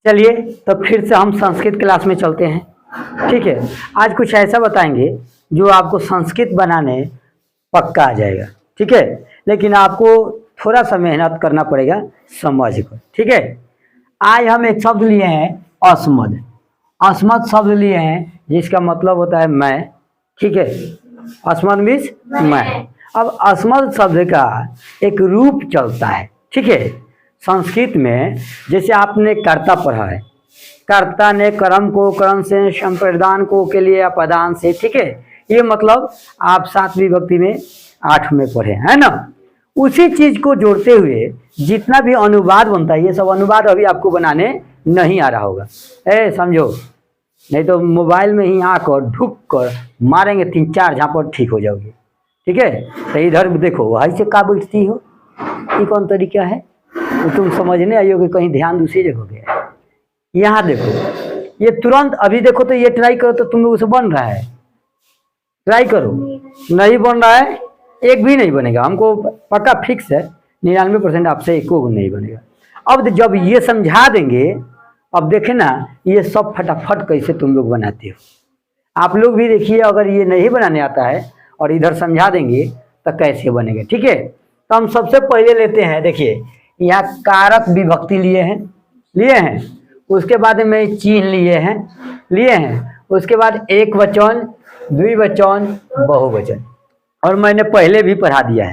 चलिए तो फिर से हम संस्कृत क्लास में चलते हैं। ठीक है, आज कुछ ऐसा बताएंगे जो आपको संस्कृत बनाने पक्का आ जाएगा। ठीक है, लेकिन आपको थोड़ा सा मेहनत करना पड़ेगा समझ कर। ठीक है, आज हम एक शब्द लिए हैं अस्मद। अस्मद शब्द लिए हैं जिसका मतलब होता है मैं। ठीक है, अस्मद मीन्स मैं। अब अस्मद शब्द का एक रूप चलता है। ठीक है, संस्कृत में जैसे आपने कर्ता पढ़ा है, कर्ता ने कर्म को, कर्म से संप्रदान को के लिए अपदान से। ठीक है, ये मतलब आप 7वीं विभक्ति में 8 में पढ़े है ना। उसी चीज को जोड़ते हुए जितना भी अनुवाद बनता है, ये सब अनुवाद अभी आपको बनाने नहीं आ रहा होगा। समझो, नहीं तो मोबाइल में ही आकर ढुक कर मारेंगे 3-4 झापड़ ठीक हो जाओगे। ठीक है, तो इधर देखो वही से का बैठती हो, ये कौन तरीका है, तो तुम समझने आई हो कि कहीं ध्यान दूसरी जगह गया। यहाँ देखो, ये तुरंत अभी देखो तो ये ट्राई करो तो तुम लोगों से बन रहा है। ट्राई करो, नहीं बन रहा है, एक भी नहीं बनेगा। हमको पक्का फिक्स है 99% आपसे एक को नहीं बनेगा। अब जब ये समझा देंगे, अब देखे ना ये सब फटाफट कैसे तुम लोग बनाते हो। आप लोग भी देखिए, अगर ये नहीं बनाने आता है और इधर समझा देंगे तो कैसे बनेगा। ठीक है, तो हम सबसे पहले लेते हैं, देखिए यहाँ कारक विभक्ति लिए हैं, उसके बाद में चिन्ह लिए हैं, उसके बाद एक वचन, द्विवचन, बहुवचन। और मैंने पहले भी पढ़ा दिया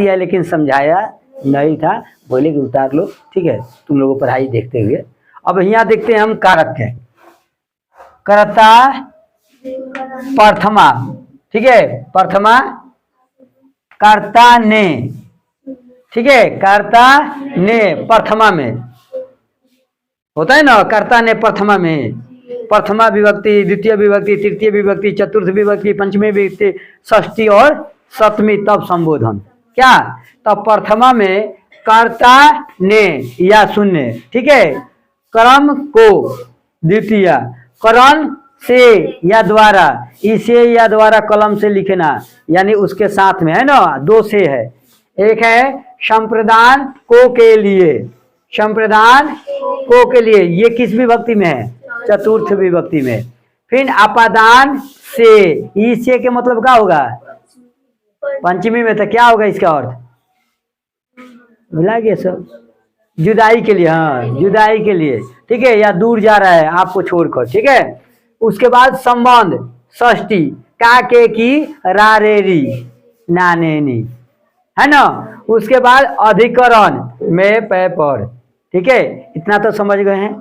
है, लेकिन समझाया नहीं था, बोले कि उतार लो। ठीक है, तुम लोगों पढ़ाई देखते हुए। अब यहाँ देखते हैं हम कारक है, कर्ता प्रथमा। ठीक है, प्रथमा कर्ता ने। ठीक है, कर्ता ने प्रथमा में होता है ना, कर्ता ने प्रथमा में, प्रथमा विभक्ति, द्वितीय विभक्ति, तृतीय विभक्ति, चतुर्थ विभक्ति, पंचमी विभक्ति, षष्ठी और सप्तमी, तब संबोधन। क्या, तब प्रथमा में कर्ता ने या शून्य। ठीक है, कर्म को द्वितीय, करण से या द्वारा, इसे या द्वारा कलम से लिखना, यानी उसके साथ में है ना, 2 से है। एक है संप्रदान को के लिए, संप्रदान को के लिए, ये किस विभक्ति में है, चतुर्थ विभक्ति में। फिर अपादान से, इसे के मतलब क्या होगा, पंचमी में। तो क्या होगा इसका अर्थ, भुला गया सब, जुदाई के लिए। हाँ, जुदाई के लिए। ठीक है, या दूर जा रहा है आपको छोड़कर। ठीक है, उसके बाद संबंध, षष्ठी, का के की, रारेरी, नानेनी, है ना। उसके बाद अधिकरण में पै पर। ठीक है, इतना तो समझ गए हैं।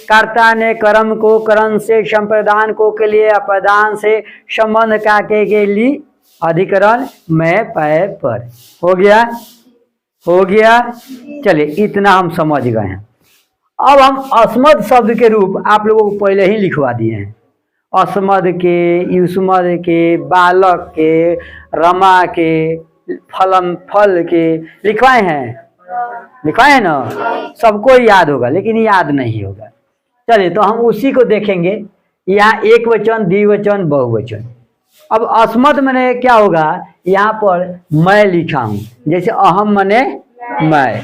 कर्ता ने कर्म को, करण से संप्रदान को के लिए, अपदान से संबंध का के लिए, अधिकरण में पै पर। हो गया। चलिए, इतना हम समझ गए हैं। अब हम अस्मद शब्द के रूप आप लोगों को पहले ही लिखवा दिए हैं। अस्मद के, युष्मद के, बालक के, रमा के, फल के लिखवाए हैं ना। सबको याद होगा, लेकिन याद नहीं होगा। चलिए, तो हम उसी को देखेंगे। यहाँ एक वचन, द्विवचन, बहुवचन। अब अस्मद मने क्या होगा, यहाँ पर मैं लिखा हूँ, जैसे अहम मने मैं,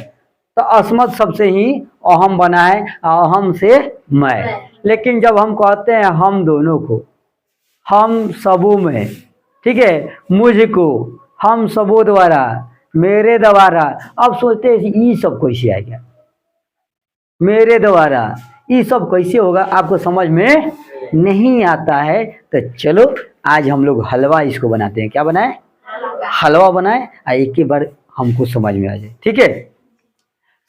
तो अस्मद सबसे ही अहम बना है, अहम से मैं। लेकिन जब हम कहते हैं हम दोनों को, हम सबों में, ठीक है, मुझको, हम सबों द्वारा, मेरे द्वारा। अब सोचते हैं ये सब कैसे आ गया, मेरे द्वारा, ये सब कैसे होगा, आपको समझ में नहीं आता है। तो चलो आज हम लोग हलवा इसको बनाते हैं। क्या बनाए, हलवा बनाए, एक के बार हमको समझ में आ जाए। ठीक है,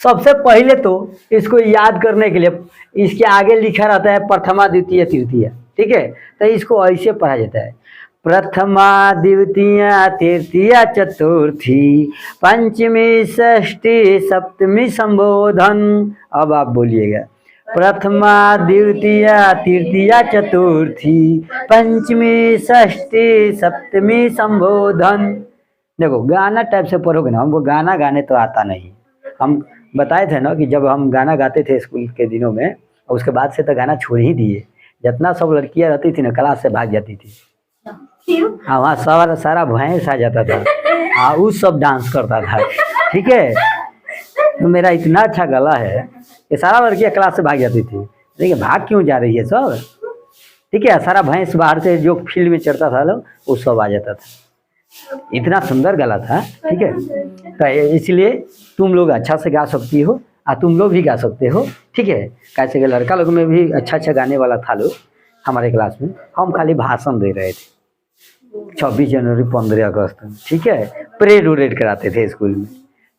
सबसे पहले तो इसको याद करने के लिए इसके आगे लिखा रहता है प्रथमा, द्वितीय, तृतीय। ठीक है, तो इसको ऐसे पढ़ा जाता है, प्रथमा, द्वितीय, तृतीय, चतुर्थी, पंचमी, षष्ठी, सप्तमी संबोधन। अब आप बोलिएगा, प्रथमा, द्वितीय, तृतीय, चतुर्थी, पंचमी, षष्ठी, सप्तमी संबोधन। देखो, गाना टाइप से पढ़ोगे ना, हमको गाना गाने तो आता नहीं। हम बताए थे ना कि जब हम गाना गाते थे स्कूल के दिनों में, और उसके बाद से तो गाना छोड़ ही दिए। जितना सब लड़कियां रहती थी ना, क्लास से भाग जाती थी। हाँ, वहाँ सारा भैंस आ जाता था। हाँ, उस सब डांस करता था। ठीक है, तो मेरा इतना अच्छा गला है ये सारा लड़कियाँ क्लास से भाग जाती थी। देखिए भाग क्यों जा रही है सब, ठीक है। सारा भैंस बाहर से जो फील्ड में चढ़ता था लोग वो सब आ जाता था, इतना सुंदर गला था, ठीक है। तो इसलिए तुम लोग अच्छा से गा सकती हो और तुम लोग भी गा सकते हो, ठीक है। कैसे कि लड़का लोग में भी अच्छा अच्छा गाने वाला था लोग हमारे क्लास में। हम खाली भाषण दे रहे थे 26 जनवरी 15 अगस्त, ठीक है। परेड उरेड कराते थे स्कूल में,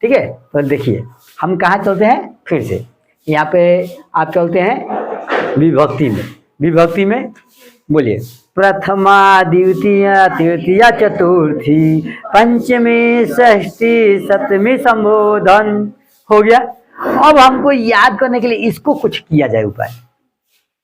ठीक है। तो देखिए हम कहाँ चलते हैं फिर से, यहाँ पे आप चलते हैं विभक्ति में। विभक्ति में बोलिए प्रथमा द्वितीय तृतीय चतुर्थी पंचमी षष्ठी सप्तमी संबोधन हो गया। अब हमको याद करने के लिए इसको कुछ किया जाए, उपाय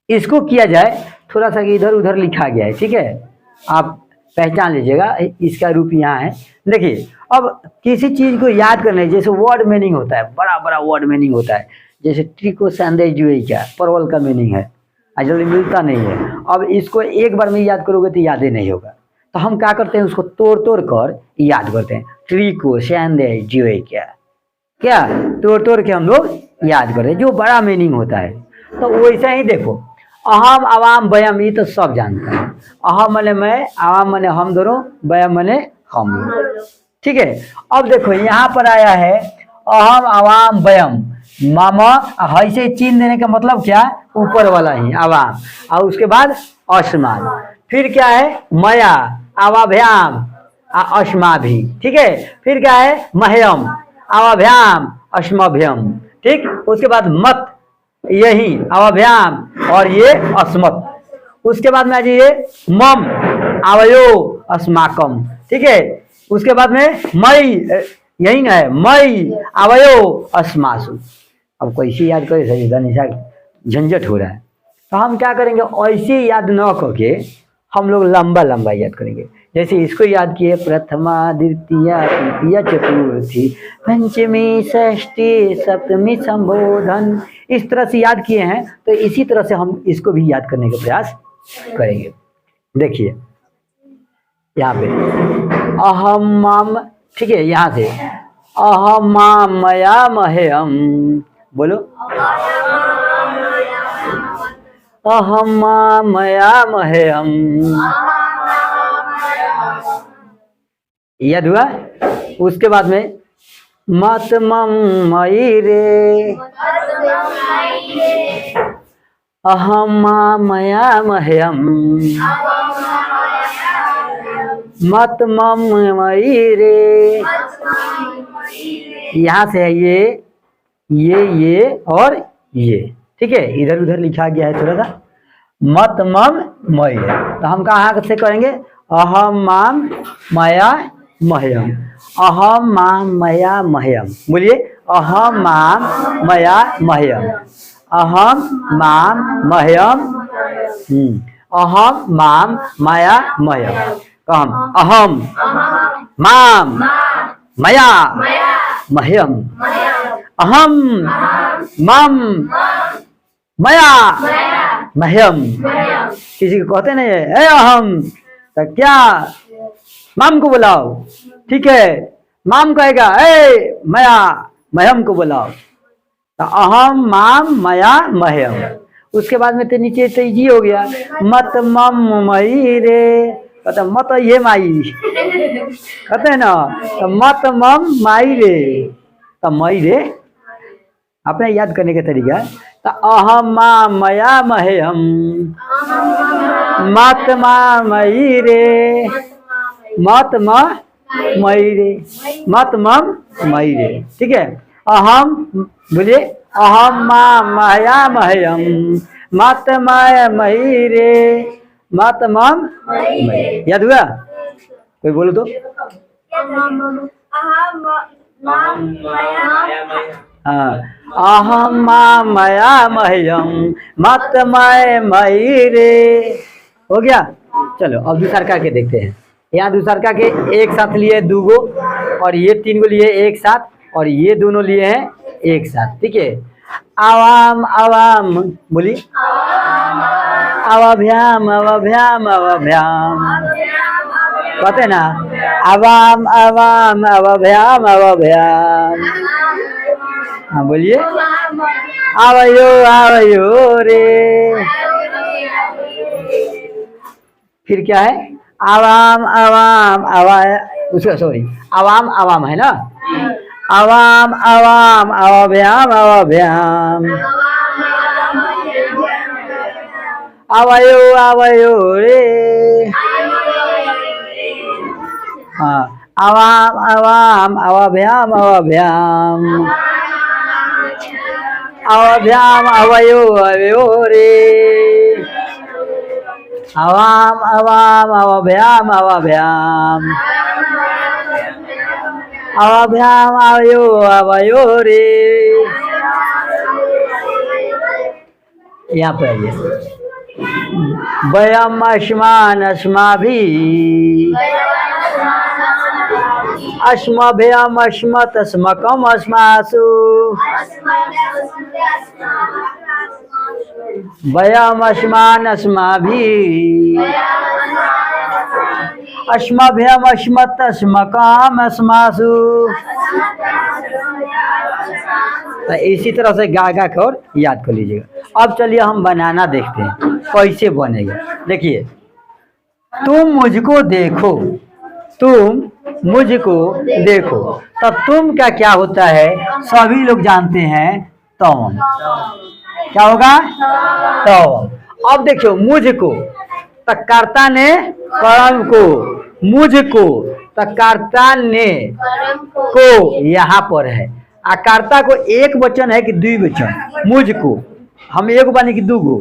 इसको किया जाए। थोड़ा सा इधर उधर लिखा गया है, ठीक है, आप पहचान लीजिएगा। इसका रूप यहाँ है। देखिए अब किसी चीज को याद करने, जैसे वर्ड मीनिंग होता है, बड़ा बड़ा वर्ड मीनिंग होता है। जैसे ट्रिको संदेश जो क्या परवल का मीनिंग है, जल्दी मिलता नहीं है। अब इसको एक बार में याद करोगे तो याद ही नहीं होगा। तो हम क्या करते हैं, उसको तोड़ तोड़ कर याद करते हैं। ट्रिको संदेश जो क्या क्या तोड़ तोड़ के हम लोग याद करते हैं, जो बड़ा मीनिंग होता है। तो वैसे ही देखो अहम आवाम बयाम, ये तो सब जानता है। अहम मने मैं, आवाम मने हम दोनों, बयाम मने हम लोग, ठीक है। अब देखो यहाँ पर आया है अहम आवाम बयाम, मामा ऐसे चिन्ह देने का मतलब क्या, ऊपर वाला ही आवाम, और उसके बाद असमान। फिर क्या है मया आवाभ्याम अस्मा भी, ठीक है। फिर क्या है मह्यम आवाभ्याम अस्मभ्यम, ठीक। उसके बाद मत यही अवाभ्याम और ये अस्मत्। उसके बाद में आ जाइए मम आवयो अस्माकम, ठीक है। उसके बाद में मई यही ना है मई आवयो अस्मासु। अब कैसे याद करे सही निशा झंझट हो रहा है। तो हम क्या करेंगे, ऐसे याद न करके हम लोग लंबा लंबा याद करेंगे। जैसे इसको याद किए प्रथमा द्वितीय तृतीय चतुर्थी पंचमी षष्ठी सप्तमी संबोधन, इस तरह से याद किए हैं। तो इसी तरह से हम इसको भी याद करने का प्रयास करेंगे। देखिए यहाँ पे अहम माम, ठीक है। यहाँ से अहम माम मया मह्यम, बोलो अहम माम मया मह्यम, याद हुआ। उसके बाद में मत मम मयि रे अहम माम मया मह्यम, मत मम मयि रे। यहाँ से है ये और ये, ठीक है। इधर उधर लिखा गया है थोड़ा सा मत मम मयि। तो हम कहाँ से करेंगे अहम माम मया मह्यम, अहम माम मया मह्यम, बोलिए अहम माम मया मह्यम, अहम माम मह्यम, अहम माम मया मह्यम। कहम अहम माम मया मह्यम, अहम माम मया मह्यम। किसी को कहते नहीं है अहम, तो क्या माम को बुलाओ, ठीक है। माम कहेगा मया मह्यम को बुलाओ। तो अहम माम मया मह्यम। उसके बाद में तो नीचे तो इजी हो गया मत मम मयि रे, तो मत ये माई कहते हैं ना, तो मत मम माई रे। तो मई रे अपने याद करने का तरीका है। तो अहम माम मया मह्यम, मत मा मयि रे, मत म मयि रे, मत मम मयि रे, ठीक है। अहम बोलिए अहम माम मया मह्यम, मत मय मयि रे, मत मम मयि। याद हुआ, कोई बोलो तो। हाँ अहम माम मया मह्यम, मत मय मयि रे, हो गया। चलो अब दूसरा करके देखते हैं। यहाँ दूसरा करके एक साथ लिए दो गो, और ये तीन गो लिए एक साथ, और ये दोनों लिए हैं एक साथ, ठीक है। आवाम आवाम, बोलिए अवाभ्याम अवाभ्याम अवाभ्याम, कहते हैं ना आवाम आवाम अवाभ्याम अवाभ्याम, हाँ बोलिए, आवयो आवयो रे। फिर क्या है, आवाम आवाम आवा, उसका सॉरी, आवाम आवाम है ना, आवाम आवाम अवाभ्याम अवाभ्याम, आवयो आवयो रे। हाँ, आवाम आवाम अवाभ्याम अवाभ्याम, अवाभ्याम अवयो अवयो रे। आवाम आवाम अवाभ्याम अवाभ्याम, अवाभ्याम अवयो अवयो रे। यहाँ पे आइए, वयम अस्मान अस्माभि, अस्मभ्यम अस्मत् अस्मकम अस्मासु, वयम अस्मान अस्माभि, अस्मभ्यम अस्मत् अस्मकम अस्मासु। तो इसी तरह से गा गा कर याद कर लीजिएगा। अब चलिए हम बनाना देखते हैं कैसे बनेगा। देखिए, तुम मुझको देखो, तुम मुझको देखो, तो तुम का क्या होता है सभी लोग जानते हैं, तुम क्या होगा, तुम। अब देखो, मुझको तो कर्ता ने कर्म को, मुझको तो कर्ता ने को यहाँ पर है, आ कर्ता को एक वचन है कि द्विवचन, मुझको हम एगो बने कि दूगो,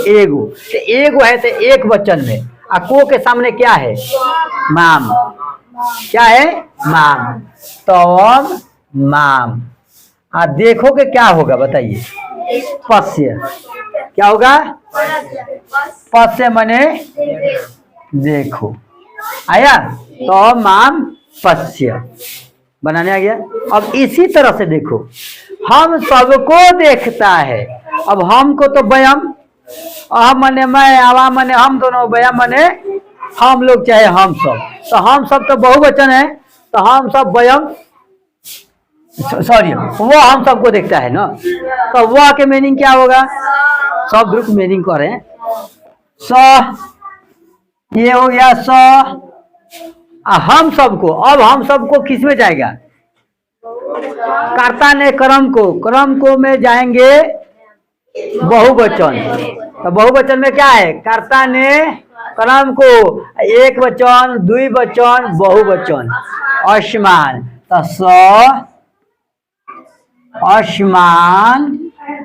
एगो, तो एगो है तो एक वचन में, आ को के सामने क्या है, माम, क्या है, माम, तम माम। आ देखो के क्या होगा बताइए, पश्य, क्या होगा, पश्य मने देखो, आया, तो माम पश्य बनाने आ गया। अब इसी तरह से देखो, हम सबको देखता है। अब हमको तो वयम, अहम मने मैं, आवा मने हम दोनों, वयम मने हम लोग चाहे हम सब, तो हम सब तो बहुवचन है, तो हम सब वयम, सॉरी वो हम सबको देखता है ना, तो वह के मीनिंग क्या होगा, सब ग्रुप मीनिंग करें, स ये हो गया स, हम सबको। अब हम सबको किस में जाएगा, कर्ता ने कर्म को में जाएंगे बहुवचन, तो बहुवचन में क्या है, कर्ता ने कर्म को, एक वचन, द्विवचन, बहुवचन, अस्मान, तो स अस्मान,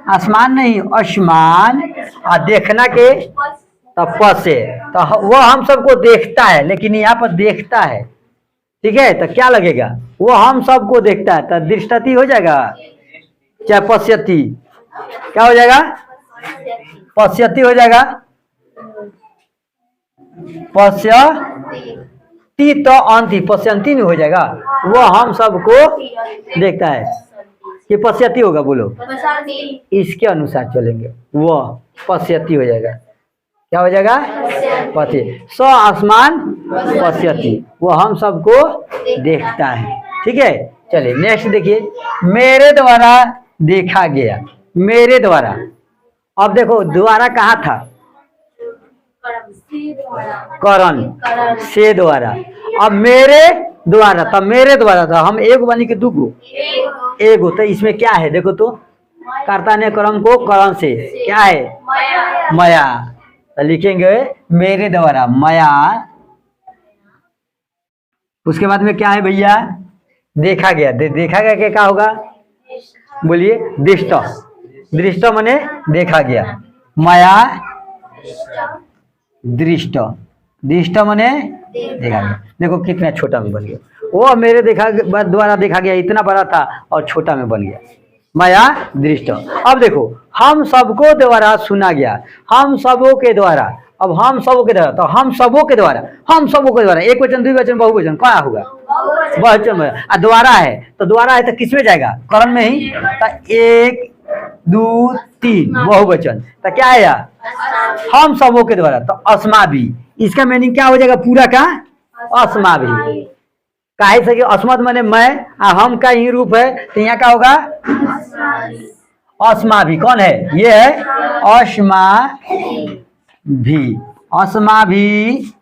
आसमान नहीं अस्मान, और देखना के तो पसे, तो वो हम सबको देखता है, लेकिन यहाँ पर देखता है, ठीक है, तो क्या लगेगा, वो हम सबको देखता है, तो दृष्टति हो जाएगा, चाहे पश्यति, क्या हो जाएगा, पश्यति हो जाएगा, पश्यति तो अंति पश्यंती में हो जाएगा, वो हम सबको देखता है, ये पश्यति होगा, बोलो, इसके अनुसार चलेंगे, वो पश्यति हो जाएगा, क्या हो जाएगा, पति, स आसमान पश्यति, वो हम सबको देखता है, ठीक है। चलिए नेक्स्ट देखिए, मेरे द्वारा देखा गया, मेरे द्वारा। अब देखो द्वारा कहाँ था, करण से द्वारा, अब मेरे द्वारा, तब मेरे द्वारा था, हम एगो बनी के दूगो, एगो, तो इसमें क्या है देखो, तो कर्ता ने कर्म को करण से, क्या है, माया, तो लिखेंगे मेरे द्वारा माया, उसके बाद में क्या है भैया, देखा गया, देखा गया क्या होगा, बोलिए, दृष्ट, दृष्ट माने देखा गया, माया दृष्ट, दृष्ट माने देखा गया। देखो कितना छोटा में बन गया, वो मेरे द्वारा देखा गया इतना बड़ा था और छोटा में बन गया, माया दृष्ट। अब देखो, हम सबको द्वारा सुना गया, हम सबों के द्वारा, अब हम सबों के द्वारा, तो हम सबों के द्वारा, हम सबों के द्वारा, एक वचन द्विवचन बहुवचन क्या होगा, बहुवचन में, द्वारा है, तो द्वारा है तो किस में जाएगा, करण में ही, तो एक दो तीन बहुवचन, तो क्या आया, हम सबों के द्वारा, तो अस्मा भी, इसका मीनिंग क्या हो जाएगा पूरा का, अस्मा भी, काहे से कि अस्मत् माने मैं, हम का ही रूप है, तो यहाँ क्या होगा अस्मा भी। कौन है ये है अस्मा भी। अस्मा भी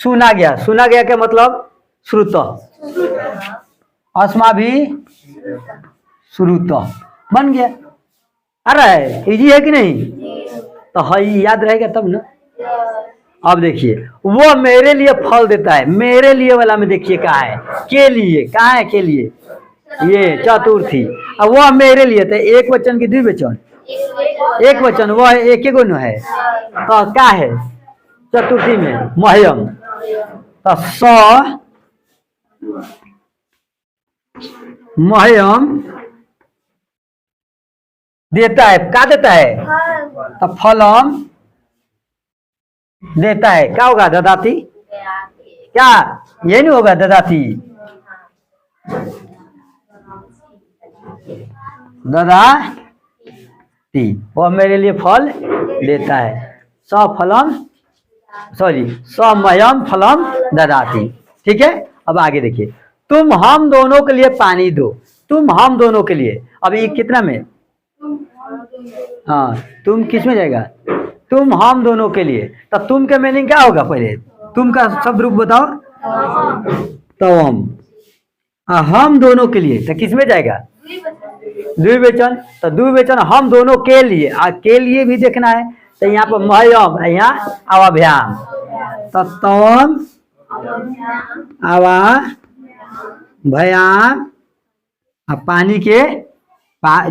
सुना गया, सुना गया के मतलब श्रुत, अस्मा भी श्रुत बन गया। आ रहा है, इजी है कि नहीं? तो है याद रहेगा तब ना। अब देखिए वो मेरे लिए फल देता है, मेरे लिए वाला में देखिए कहाँ है के लिए, कहाँ है के लिए, ये चतुर्थी। अब वह मेरे लिए तो एक वचन की द्विवचन, एक वचन वह एक ही गुण है, तो क्या है चतुर्थी में मह्यम, तो स मह्यम देता है, क्या देता है तो फलम देता है। क्या होगा ददाती, क्या ये नहीं होगा ददाती, ददाती वो मेरे लिए फल देता है। सफलम सॉरी समयम फलम ददाती। ठीक है, अब आगे देखिए, तुम हम दोनों के लिए पानी दो, तुम हम दोनों के लिए। अब ये कितना में, हाँ तुम किस में जाएगा, तुम हम दोनों के लिए। तो तुम का मीनिंग क्या होगा, पहले तुम का शब्द रूप बताओ। तवम, हम दोनों के लिए तो किस में जाएगा द्विवचन, तो द्विवचन हम दोनों के लिए, के लिए भी देखना है, तो यहाँ पर मह्यम, यहाँ अवाभ्याम, तो तवम अवाभ्याम, पानी के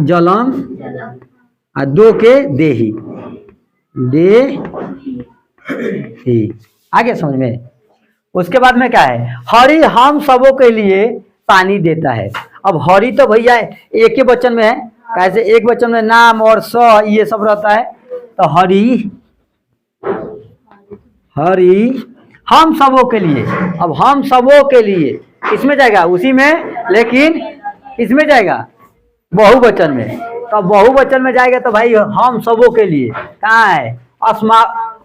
जलम, दो के देही, दे ही। आगे समझ में। उसके बाद में क्या है, हरि हम सबों के लिए पानी देता है। अब हरि तो भैया एक ही वचन में है, कैसे एक वचन में नाम और स ये सब रहता है, तो हरि, हरि हम सबों के लिए। अब हम सबों के लिए इसमें जाएगा उसी में, लेकिन इसमें जाएगा बहुवचन में, तो बहुवचन में जाएगा तो भाई हम सबों के लिए कहाँ है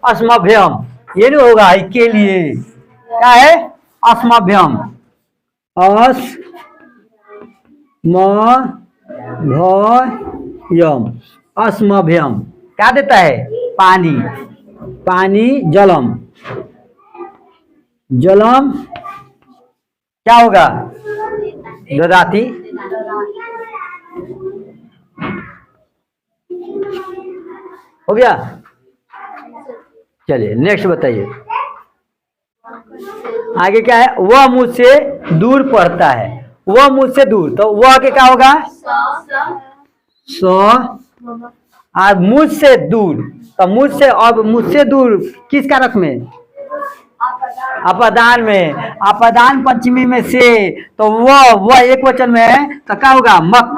अस्मभ्यम, ये नहीं होगा के लिए, क्या है अस्मभ्यम, अस्मभ्यम, अस्मभ्यम क्या देता है पानी, पानी जलम, जलम क्या होगा ददाती। हो गया, चलिए नेक्स्ट बताइए। आगे क्या है, वह मुझसे दूर पढ़ता है, वह मुझसे दूर, तो वह आगे क्या होगा और मुझसे दूर, तो मुझसे, अब मुझसे दूर किस कारक में, अपदान में, अपदान पंचमी में से, तो वह एक वचन में है, तो क्या होगा मत,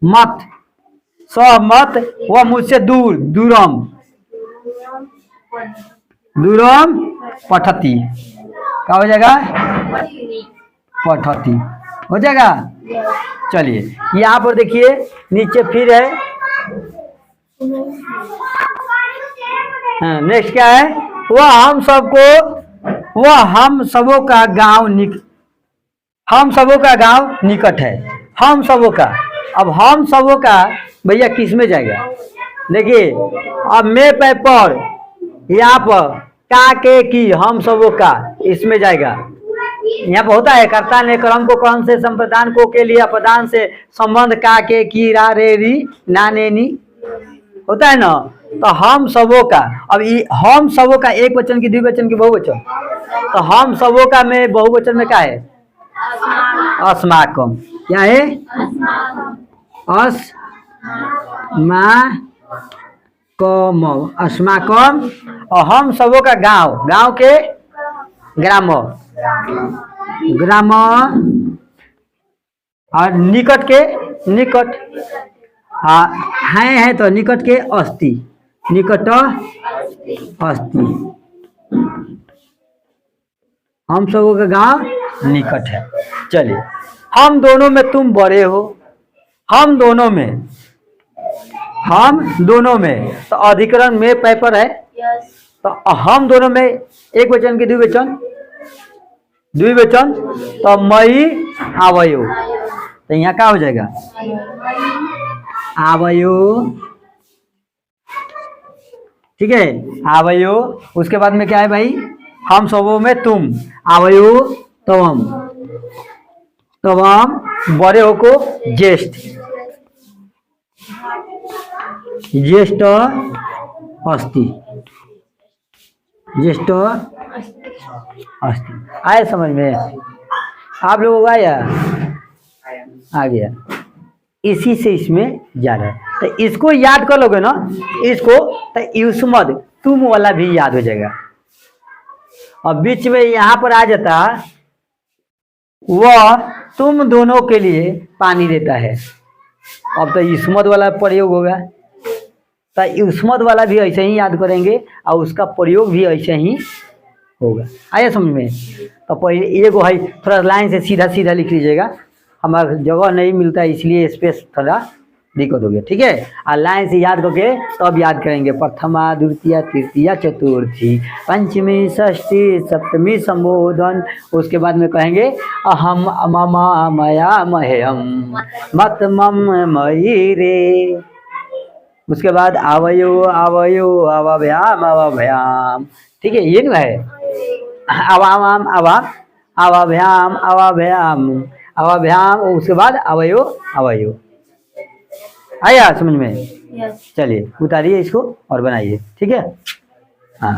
मत सहमत, वह मुझसे दूर, दूरम, दूरम पठती, क्या हो जाएगा पठती, हो जाएगा। चलिए यहाँ पर देखिए नीचे फिर है, नेक्स्ट क्या है, वह हम सबको, वह हम सबों का गांव हम सबों का गांव निकट है, हम सबों का। अब हम सबों का भैया किस में जाएगा, देखिए अब मैं पेपर यहाँ पर का के की हम सबों का इसमें जाएगा। यहाँ पर होता है कर्ता ने क्रम को क्रम से, संप्रदान को के लिए, अपदान से, संबंध का के की रा रे री ना ने नी, होता है ना। तो हम सबों का, अब हम सबों का एक वचन की द्विवचन की बहुवचन, तो हम सबों का में बहुवचन में क्या है अस्माकम, क्या है अस्माकम, अस्माकम। और हम सबों का गांव, गांव के ग्राम, ग्राम, और निकट के निकट, है तो निकट के अस्ति, निकट अस्ति, हम सबों का गांव निकट है। चलिए हम दोनों में तुम बड़े हो, हम दोनों में, हम दोनों में, तो अधिकरण में पेपर है, तो हम दोनों में एक वचन की द्विवचन, द्विवचन, तो मई आवयो, तो यहाँ क्या हो जाएगा, आवयो, ठीक है, आवयो। उसके बाद में क्या है भाई, हम सबों में तुम, आवयो तवम, तवम बड़े हो को ज्येष्ठ, ज्येष्ठ अस्ति, ज्येष्ठ अस्ति। आए समझ में आप लोगों को, आया, आ गया। इसी से इसमें जा रहा है, तो इसको याद कर लोगे ना, इसको, तो युष्मद तुम वाला भी याद हो जाएगा। और बीच में यहाँ पर आ जाता, वह तुम दोनों के लिए पानी देता है। अब तो युष्मद वाला प्रयोग होगा, तो युष्मद वाला भी ऐसे ही याद करेंगे और उसका प्रयोग भी ऐसे ही होगा। आया समझ में। तो पहले एगो है, थोड़ा लाइन से सीधा सीधा लिख लीजिएगा, हमारा जगह नहीं मिलता इसलिए स्पेस थोड़ा दिक्कत हो गया, ठीक है। और लाइन से याद करके तब याद करेंगे, प्रथमा द्वितीय तृतीया चतुर्थी पंचमी षष्ठी सप्तमी संबोधन। उसके बाद में कहेंगे अहम ममा मया मह्यम मत मम मयि रे। उसके बाद आवयो आवयो अवभयाम अवभयाम, ठीक है, ये ना है, अवाम अवाम अवभयाम अवभयाम अवभयाम। उसके बाद अवयो अवयो। आया समझ में। चलिए उतारिए इसको और बनाइए, ठीक है। हाँ।